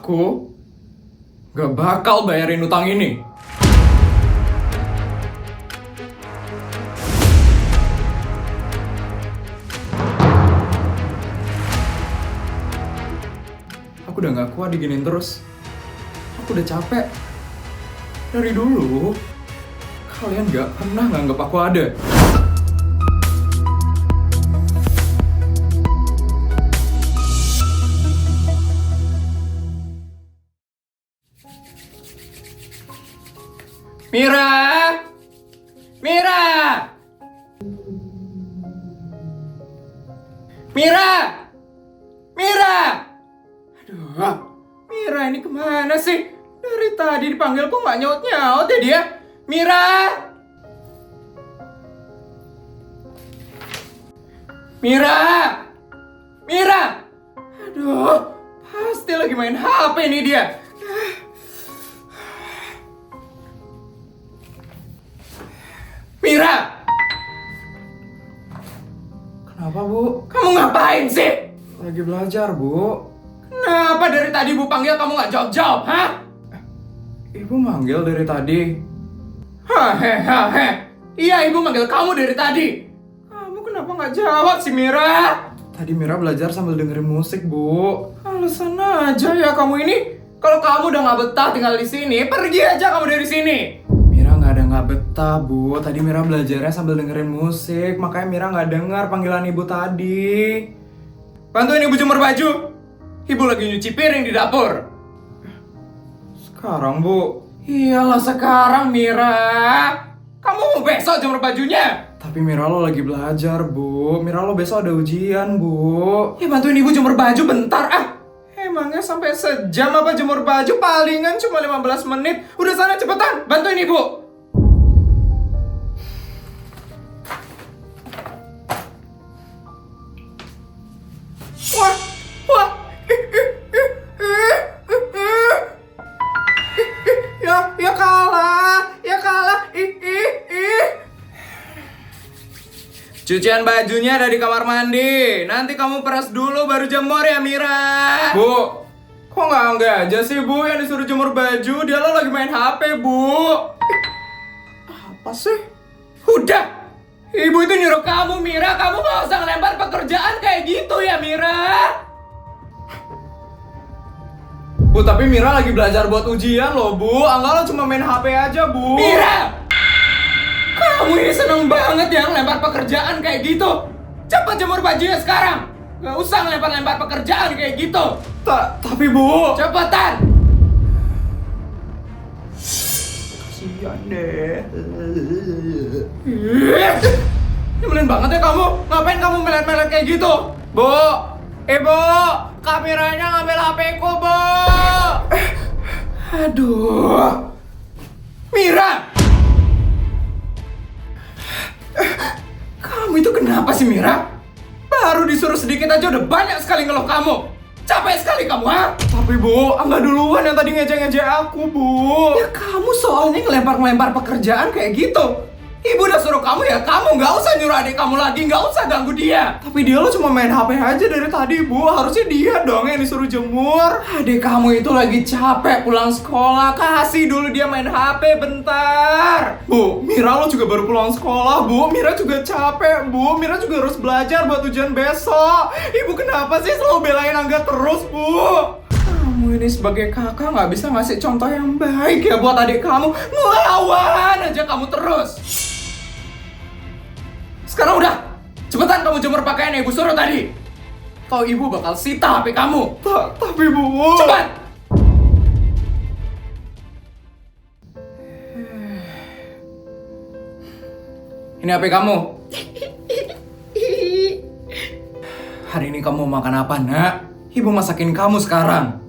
Aku gak bakal bayarin utang ini. Aku udah gak kuat diginiin terus. Aku udah capek. Dari dulu, kalian gak pernah nganggap aku ada. Mira! Mira! Mira! Mira! Aduh, Mira ini kemana sih? Dari tadi dipanggil kok nggak nyaut-nyaut ya dia? Mira! Mira! Mira! Aduh, pasti lagi main HP nih dia. Mira! Kenapa, Bu? Kamu ngapain sih? Lagi belajar, Bu. Kenapa dari tadi Bu panggil kamu nggak jawab-jawab, hah? Ibu manggil dari tadi. Hahehe. Iya, Ibu manggil kamu dari tadi. Kamu kenapa nggak jawab sih, Mira? Tadi Mira belajar sambil dengerin musik, Bu. Alasan aja ya kamu ini. Kalau kamu udah nggak betah tinggal di sini, pergi aja kamu dari sini. Mira nggak betah, Bu. Tadi Mira belajarnya sambil dengerin musik, makanya Mira nggak dengar panggilan Ibu tadi. Bantuin Ibu jemur baju. Ibu lagi nyuci piring di dapur. Sekarang, Bu? Iyalah sekarang, Mira. Kamu mau besok jemur bajunya? Tapi Mira lo lagi belajar, Bu. Mira lo besok ada ujian, Bu. Ya bantuin Ibu jemur baju bentar, ah. Emangnya sampai sejam apa jemur baju? Palingan cuma 15 menit. Udah sana cepetan, bantuin Ibu. Wah, wah. Ya kalah. Cucian bajunya ada di kamar mandi. Nanti kamu peras dulu baru jemur ya, Mira. Bu, kok nggak aja sih, Bu, yang disuruh jemur baju? Dia lo lagi main HP, Bu. Apa sih? Udah. Ibu itu nyuruh kamu, Mira. Kamu nggak usah ngelempar pekerjaan kayak gitu ya, Mira. Bu, tapi Mira lagi belajar buat ujian loh, Bu. Angga lo cuma main HP aja, Bu. Mira! Kamu ini seneng banget ya ngelempar pekerjaan kayak gitu. Cepat jemur bajunya sekarang. Gak usah ngelempar-lempar pekerjaan kayak gitu. Tapi Bu, cepetan. Kasian deh. Nyebelin banget ya kamu. Ngapain kamu melet-melet kayak gitu? Bu, Ibu, kameranya ngambil HP-ku, Bu. Aduh. Mira. Kamu itu kenapa sih, Mira? Baru disuruh sedikit aja udah banyak sekali ngeluh kamu. Capek sekali kamu, ha? Tapi Bu, Angga duluan yang tadi ngejek-ngejek aku, Bu. Ya kamu soalnya ngelempar-ngelempar pekerjaan kayak gitu. Ibu udah suruh kamu ya, kamu nggak usah nyuruh adik kamu lagi, nggak usah ganggu dia. Tapi dia lo cuma main HP aja dari tadi, Bu. Harusnya dia dong yang disuruh jemur. Adik kamu itu lagi capek pulang sekolah, kasih dulu dia main HP bentar. Bu, Mira lo juga baru pulang sekolah, Bu. Mira juga capek, Bu. Mira juga harus belajar buat ujian besok. Ibu kenapa sih selalu belain Angga terus, Bu? Kamu ini sebagai kakak nggak bisa ngasih contoh yang baik ya buat adik kamu. Ngelawan aja kamu terus. Sekarang udah, cepetan kamu jemur pakaian yang Ibu suruh tadi. Atau Ibu bakal sita HP kamu. Tapi Bu, cepat! Ini HP kamu. Hari ini kamu makan apa, Nak? Ibu masakin kamu sekarang.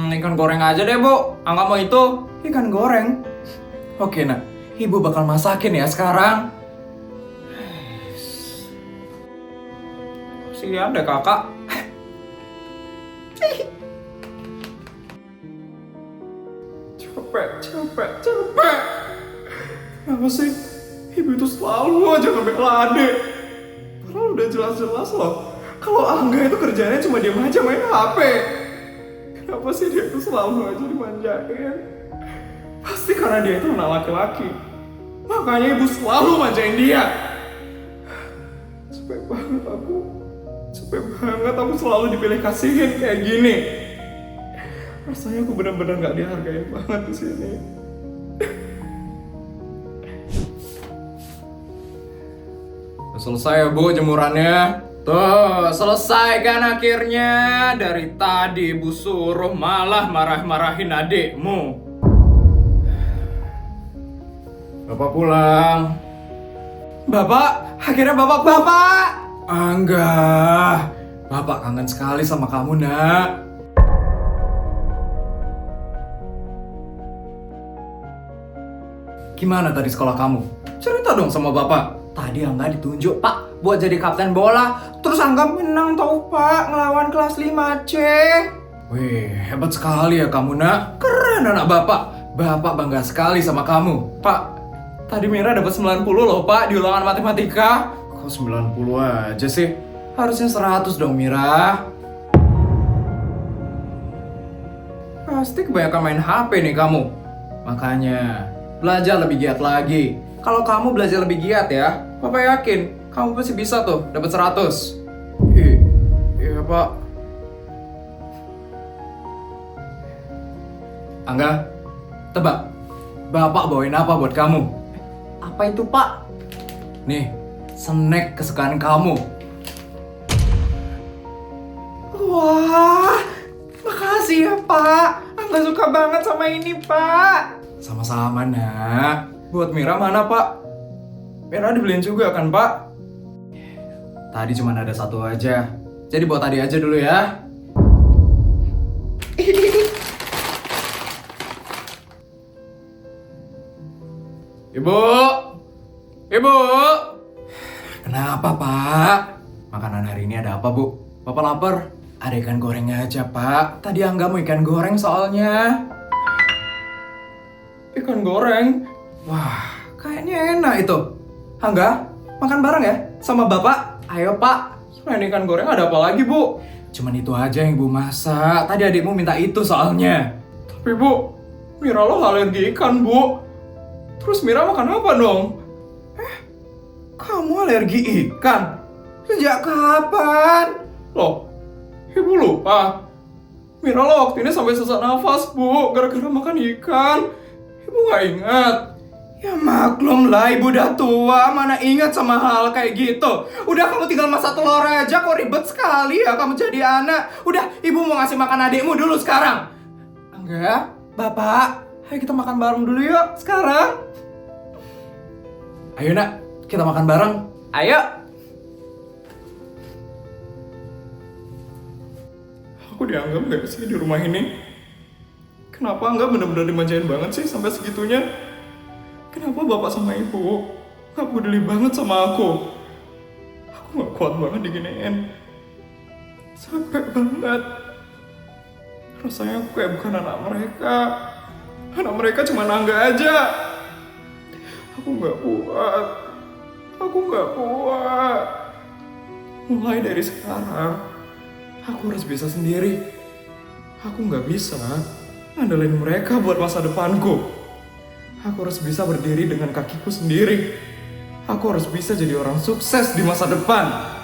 Ikan goreng aja deh, Bu. Angga mau itu ikan goreng. Oke, Nak. Ibu bakal masakin ya sekarang. Kasihan deh kakak. Capek. Kenapa sih? Ibu itu selalu aja ngebela adik. Padahal udah jelas-jelas loh kalau Angga itu kerjanya cuma diem aja main HP. Kenapa sih dia itu selalu aja dimanjain? Pasti karena dia itu anak laki-laki. Makanya ibu selalu manjain dia. Capek banget aku selalu dipilih kasihin kayak gini. Rasanya aku benar-benar gak dihargain banget di sini. Udah selesai ya Bu jemurannya. Tuh, selesai kan akhirnya. Dari tadi ibu suruh malah marah-marahin adikmu. Bapak pulang. Bapak, akhirnya Bapak. Enggak. Bapak kangen sekali sama kamu, Nak. Gimana tadi sekolah kamu? Cerita dong sama Bapak. Tadi Angga ditunjuk, Pak, buat jadi kapten bola. Terus Angga menang tau, Pak, ngelawan kelas 5C. Wih, hebat sekali ya kamu, Nak. Keren anak Bapak. Bapak bangga sekali sama kamu. Pak, tadi Mira dapat 90 loh, Pak, di ulangan matematika. Kok 90 aja sih? Harusnya 100 dong, Mira. Pasti kebanyakan main HP nih kamu. Makanya, belajar lebih giat lagi. Kalau kamu belajar lebih giat ya, Papa yakin kamu pasti bisa tuh dapat 100. Iya, Pak. Angga, tebak. Bapak bawain apa buat kamu? Apa itu, Pak? Nih, snack kesukaan kamu. Wah, makasih ya, Pak. Angga suka banget sama ini, Pak. Sama-sama, Nak. Buat Mira mana, Pak? Mira dibeliin juga kan, Pak? Tadi cuma ada satu aja. Jadi buat tadi aja dulu ya. Ibu! Ibu! Kenapa, Pak? Makanan hari ini ada apa, Bu? Bapak lapar? Ada ikan goreng aja, Pak. Tadi Angga mau ikan goreng soalnya. Ikan goreng? Wah, kayaknya enak itu. Angga, makan bareng ya sama Bapak? Ayo, Pak. Selain ikan goreng ada apa lagi, Bu? Cuman itu aja yang Ibu masak. Tadi adikmu minta itu soalnya. Tapi, Bu, Mira lo alergi ikan, Bu. Terus Mira makan apa dong? Kamu alergi ikan? Sejak kapan? Loh, Ibu lupa. Mira lo waktu ini sampai sesak nafas, Bu, gara-gara makan ikan. Ibu gak ingat? Ya maklum lah, Ibu udah tua, mana ingat sama hal kayak gitu. Udah kamu tinggal masak telur aja, kok ribet sekali ya kamu jadi anak. Udah, Ibu mau ngasih makan adikmu dulu sekarang. Enggak, Bapak, ayo kita makan bareng dulu yuk, sekarang. Ayo Nak, kita makan bareng. Ayo. Aku dianggap gak sih di rumah ini? Kenapa Angga bener-bener dimanjain banget sih sampai segitunya? Kenapa Bapak sama Ibu gak peduli banget sama aku? Aku gak kuat banget diginiin. Capek banget. Rasanya aku kayak bukan anak mereka. Anak mereka cuma Angga aja. Aku gak kuat. Aku gak kuat. Mulai dari sekarang, aku harus bisa sendiri. Aku gak bisa ngandelin mereka buat masa depanku. Aku harus bisa berdiri dengan kakiku sendiri. Aku harus bisa jadi orang sukses di masa depan.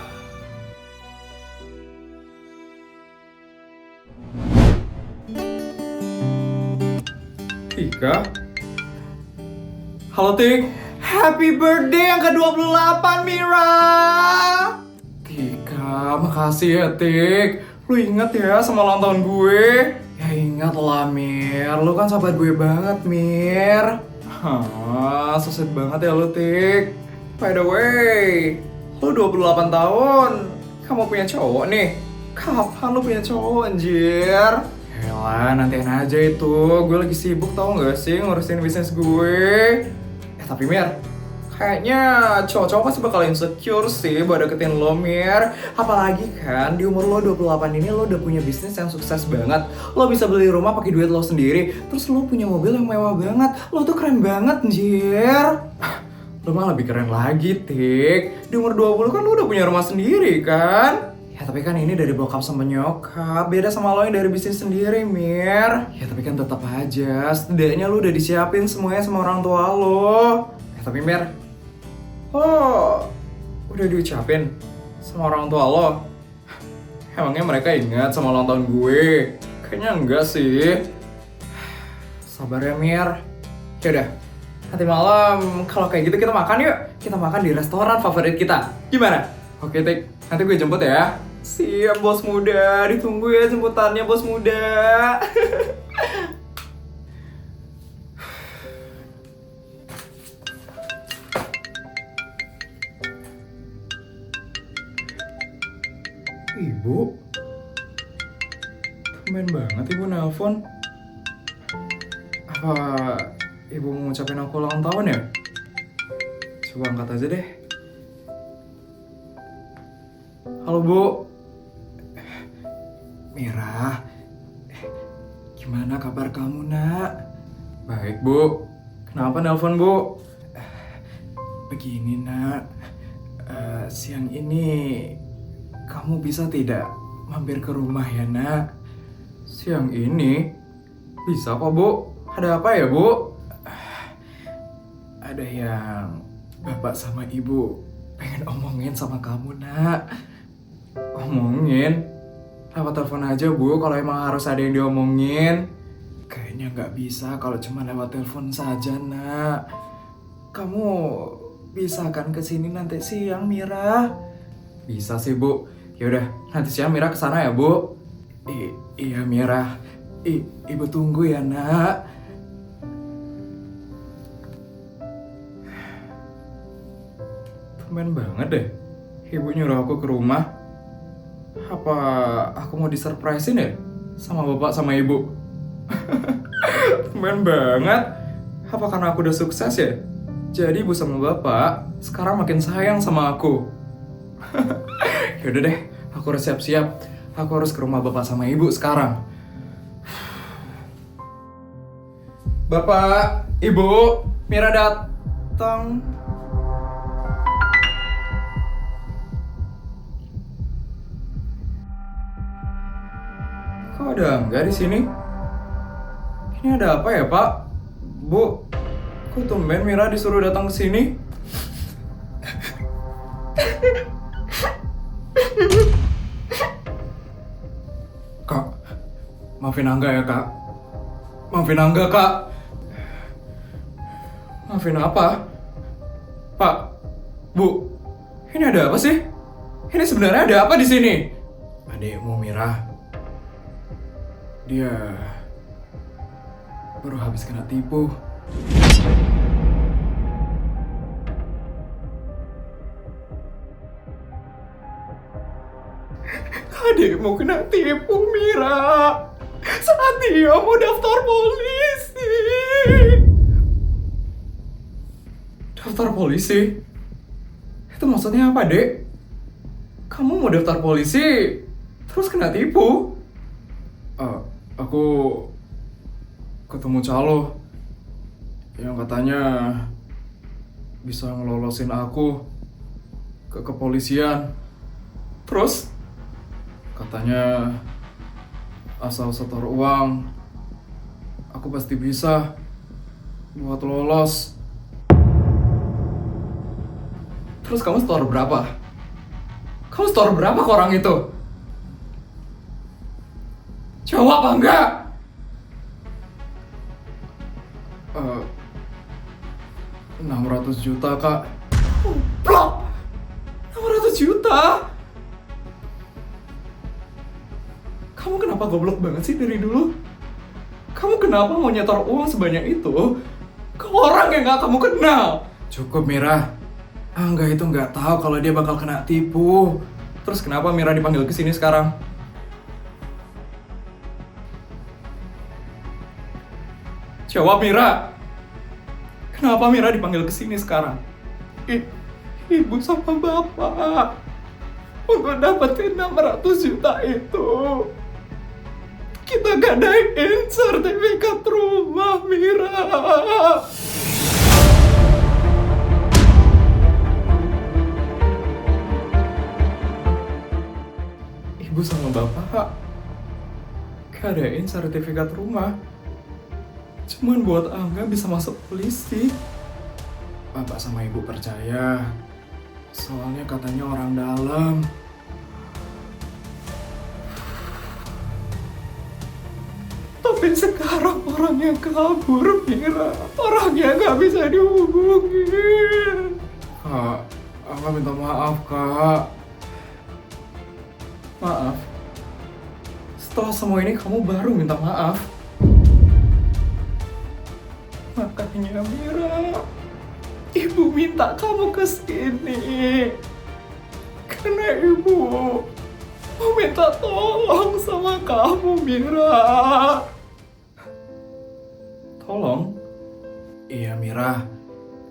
Tika? Halo Tik, happy birthday yang ke-28 Mira. Tika, makasih ya Tik. Lu inget ya sama ulang tahun gue? Ya ingat lah Mir, lu kan sahabat gue banget Mir. Hah, so sweet banget ya lu Tik. By the way, lu 28 tahun, kamu punya cowok nih. Kapan lu punya cowok anjir? Yalah, nantiin aja itu. Gue lagi sibuk tau gak sih ngurusin bisnis gue. Tapi Mir, kayaknya cowok-cowok pasti bakal insecure sih buat deketin lo Mir. Apalagi kan di umur lo 28 ini lo udah punya bisnis yang sukses banget. Lo bisa beli rumah pakai duit lo sendiri. Terus lo punya mobil yang mewah banget. Lo tuh keren banget anjir. Lo mah lebih keren lagi Tik. Di umur 20 kan lo udah punya rumah sendiri kan. Ya tapi kan ini dari bokap sama nyokap, beda sama lo yang dari bisnis sendiri, Mir. Ya tapi kan tetap aja, setidaknya lu udah disiapin semuanya sama orang tua lo. Ya tapi Mir, lo udah diucapin sama orang tua lo? Emangnya mereka ingat sama ulang tahun gue? Kayaknya enggak sih. Sabar ya Mir. Yaudah, nanti malam kalau kayak gitu kita makan yuk. Kita makan di restoran favorit kita. Gimana? Oke, Tik. Nanti gue jemput ya. Siap, bos muda. Ditunggu ya jemputannya, bos muda. Ibu? Tumben banget ibu nelpon. Apa ibu mau ngucapin aku ulang tahun ya? Coba angkat aja deh. Halo Bu. Mira. Gimana kabar kamu, Nak? Baik, Bu. Kenapa nelpon, Bu? Begini, Nak. Siang ini kamu bisa tidak mampir ke rumah ya, Nak? Siang ini? Bisa kok, Bu. Ada apa ya, Bu? Ada yang Bapak sama Ibu pengen omongin sama kamu, Nak. Omongin? Lewat telepon aja, Bu, kalau emang harus ada yang diomongin. Kayaknya nggak bisa kalau cuma lewat telepon saja, Nak. Kamu bisa kan kesini nanti siang, Mira? Bisa sih, Bu. Yaudah, nanti siang Mira kesana ya, Bu? Iya, Mira. Ibu tunggu ya, Nak. Tumben banget deh. Ibu nyuruh aku ke rumah. Apa aku mau disurprisein ya? Sama bapak sama ibu? Tumben banget. Apa karena aku udah sukses ya? Jadi ibu sama bapak sekarang makin sayang sama aku. Yaudah deh, aku harus siap-siap. Aku harus ke rumah bapak sama ibu sekarang. Bapak, Ibu, Mira datang. Kok ada enggak di sini? Ini ada apa ya, Pak? Bu, kok tumben Mira disuruh datang ke sini? Kak, maafin Angga ya, Kak. Maafin Angga, Kak. Maafin apa? Pak, Bu, ini ada apa sih? Ini sebenarnya ada apa di sini? Adikmu Mira, dia baru habis kena tipu. Adikmu kena tipu, Mira. Saat dia mau daftar polisi. Daftar polisi? Itu maksudnya apa, Dek? Kamu mau daftar polisi, terus kena tipu? Aku ketemu calo yang katanya bisa ngelolosin aku ke kepolisian. Terus katanya asal setor uang, aku pasti bisa buat lolos. Terus kamu setor berapa? Kamu setor berapa ke orang itu? Jawab apa enggak? 600 juta, Kak. Blok! 600 juta? Kamu kenapa goblok banget sih dari dulu? Kamu kenapa mau nyetor uang sebanyak itu ke orang yang gak kamu kenal? Cukup, Mira. Angga itu nggak tahu kalau dia bakal kena tipu. Terus kenapa Mira dipanggil ke sini sekarang? Jawab, Mira. Kenapa Mira dipanggil ke sini sekarang? Ibu sama bapak untuk dapetin 600 juta itu, kita gadain sertifikat rumah, Mira. Ibu sama bapak ngadain sertifikat rumah. Cuman buat Angga bisa masuk polisi. Bapak sama ibu percaya. Soalnya katanya orang dalam. Tapi sekarang orangnya kabur, Mira. Orangnya nggak bisa dihubungin. Kak, Angga minta maaf, Kak. Maaf? Setelah semua ini kamu baru minta maaf? Makanya Mira, ibu minta kamu kesini. Karena ibu mau minta tolong sama kamu, Mira. Tolong? Iya, Mira.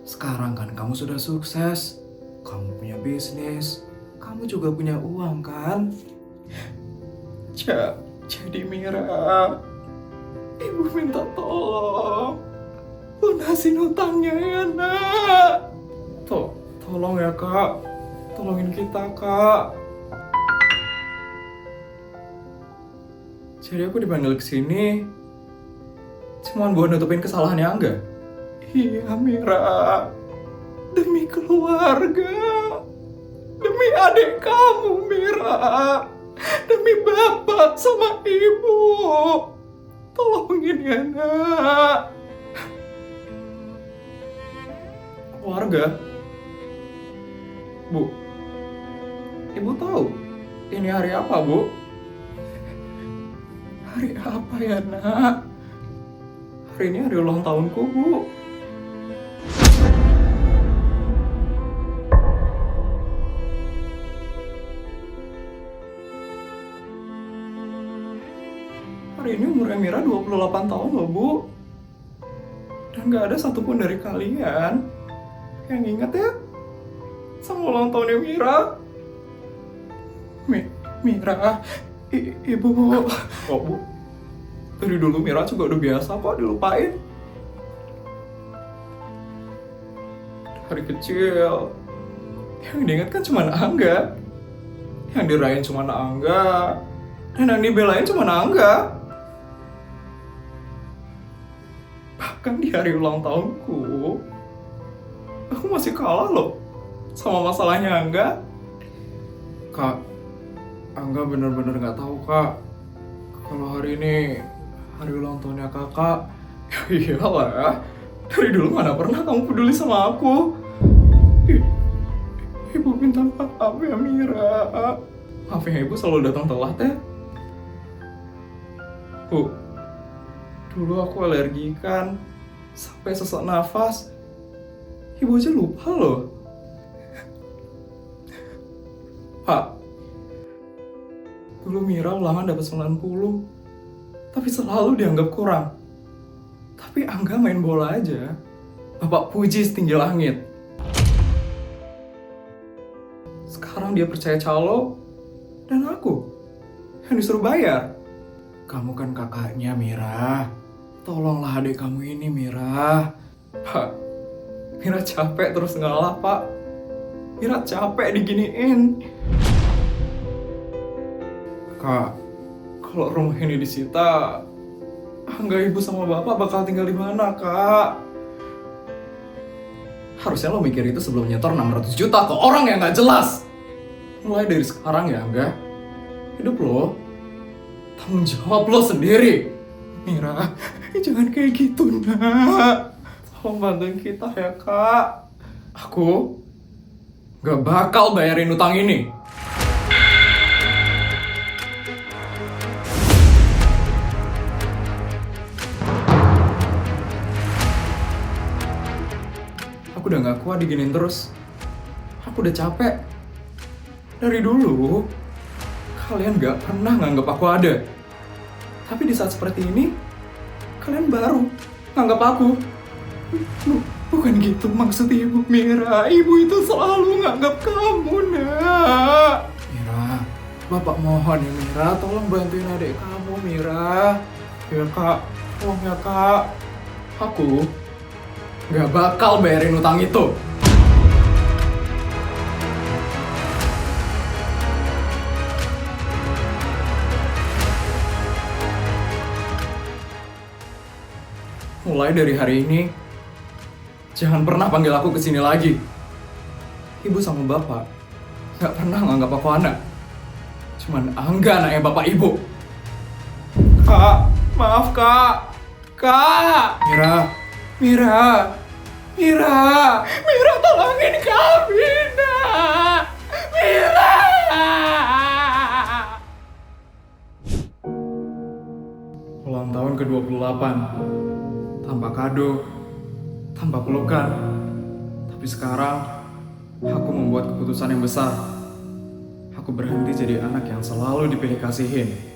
Sekarang kan kamu sudah sukses. Kamu punya bisnis. Kamu juga punya uang, kan? Jadi Mira, ibu minta tolong lunasin hutangnya ya, nak. Tolong ya, Kak. Tolongin kita, Kak. Jadi aku dipanggil ke sini cuman buat nutupin kesalahannya Angga. Iya, Mira. Demi keluarga. Demi adik kamu, Mira. Demi bapak sama ibu. Tolongin ya, nak. Keluarga? Bu, ibu tahu ini hari apa, Bu? Hari apa ya, nak? Hari ini hari ulang tahunku, Bu. Hari ini umurnya Mira 28 tahun loh, Bu. Dan gak ada satupun dari kalian yang ingat ya sama ulang tahunnya Mira. Mira, ibu. Oh, Bu. Dari dulu Mira juga udah biasa kok dilupain. Hari kecil yang diingat kan cuma Angga. Yang dirayain cuma Angga. Dan yang dibelain cuma Angga. Bahkan di hari ulang tahunku, aku masih kalah loh sama masalahnya Angga. Kak, Angga bener-bener gak tahu, Kak, kalau hari ini hari ulang tahunnya kakak. Ya iyalah ya, dari dulu mana pernah kamu peduli sama aku. Ibu minta maaf ya, Mira. Maaf ya, ibu selalu datang telat ya. Bu, dulu aku alergi kan, sampai sesak nafas. Ibu aja lupa loh. Pak, dulu Mira ulangan dapat 90, tapi selalu dianggap kurang. Tapi Angga main bola aja, Bapak puji setinggi langit. Sekarang dia percaya calo, dan aku yang disuruh bayar. Kamu kan kakaknya, Mira. Tolonglah adik kamu ini, Mira. Pak, Mira capek terus ngalah, Pak. Mira capek diginiin. Kak, kalau rumah ini disita, Angga ibu sama bapak bakal tinggal di mana, Kak? Harusnya lo mikir itu sebelum nyetor 600 juta ke orang yang gak jelas. Mulai dari sekarang ya, Angga. Hidup lo, tanggung jawab lo sendiri. Mira, jangan kayak gitu, nak. Tolong bantuin kita ya, Kak. Aku gak bakal bayarin utang ini. Aku udah gak kuat diginin terus. Aku udah capek. Dari dulu, kalian gak pernah nganggap aku ada. Tapi di saat seperti ini, kalian baru nganggap aku. Bukan gitu maksud ibu, Mira. Ibu itu selalu nganggap kamu, nak. Mira, bapak mohon ya, Mira. Tolong bantuin adik kamu, Mira. Ya, Kak. Tolong ya, Kak. Aku gak bakal bayarin utang itu. Mulai dari hari ini, jangan pernah panggil aku kesini lagi. Ibu sama bapak gak pernah nganggap aku anak. Cuman Angga anaknya bapak ibu. Kak, maaf kak. Kak! Mira, tolongin kami, nak. Mira! Ulang tahun ke-28, tanpa kado, tanpa pelukan. Tapi sekarang, aku membuat keputusan yang besar. Aku berhenti jadi anak yang selalu dipilih kasihin.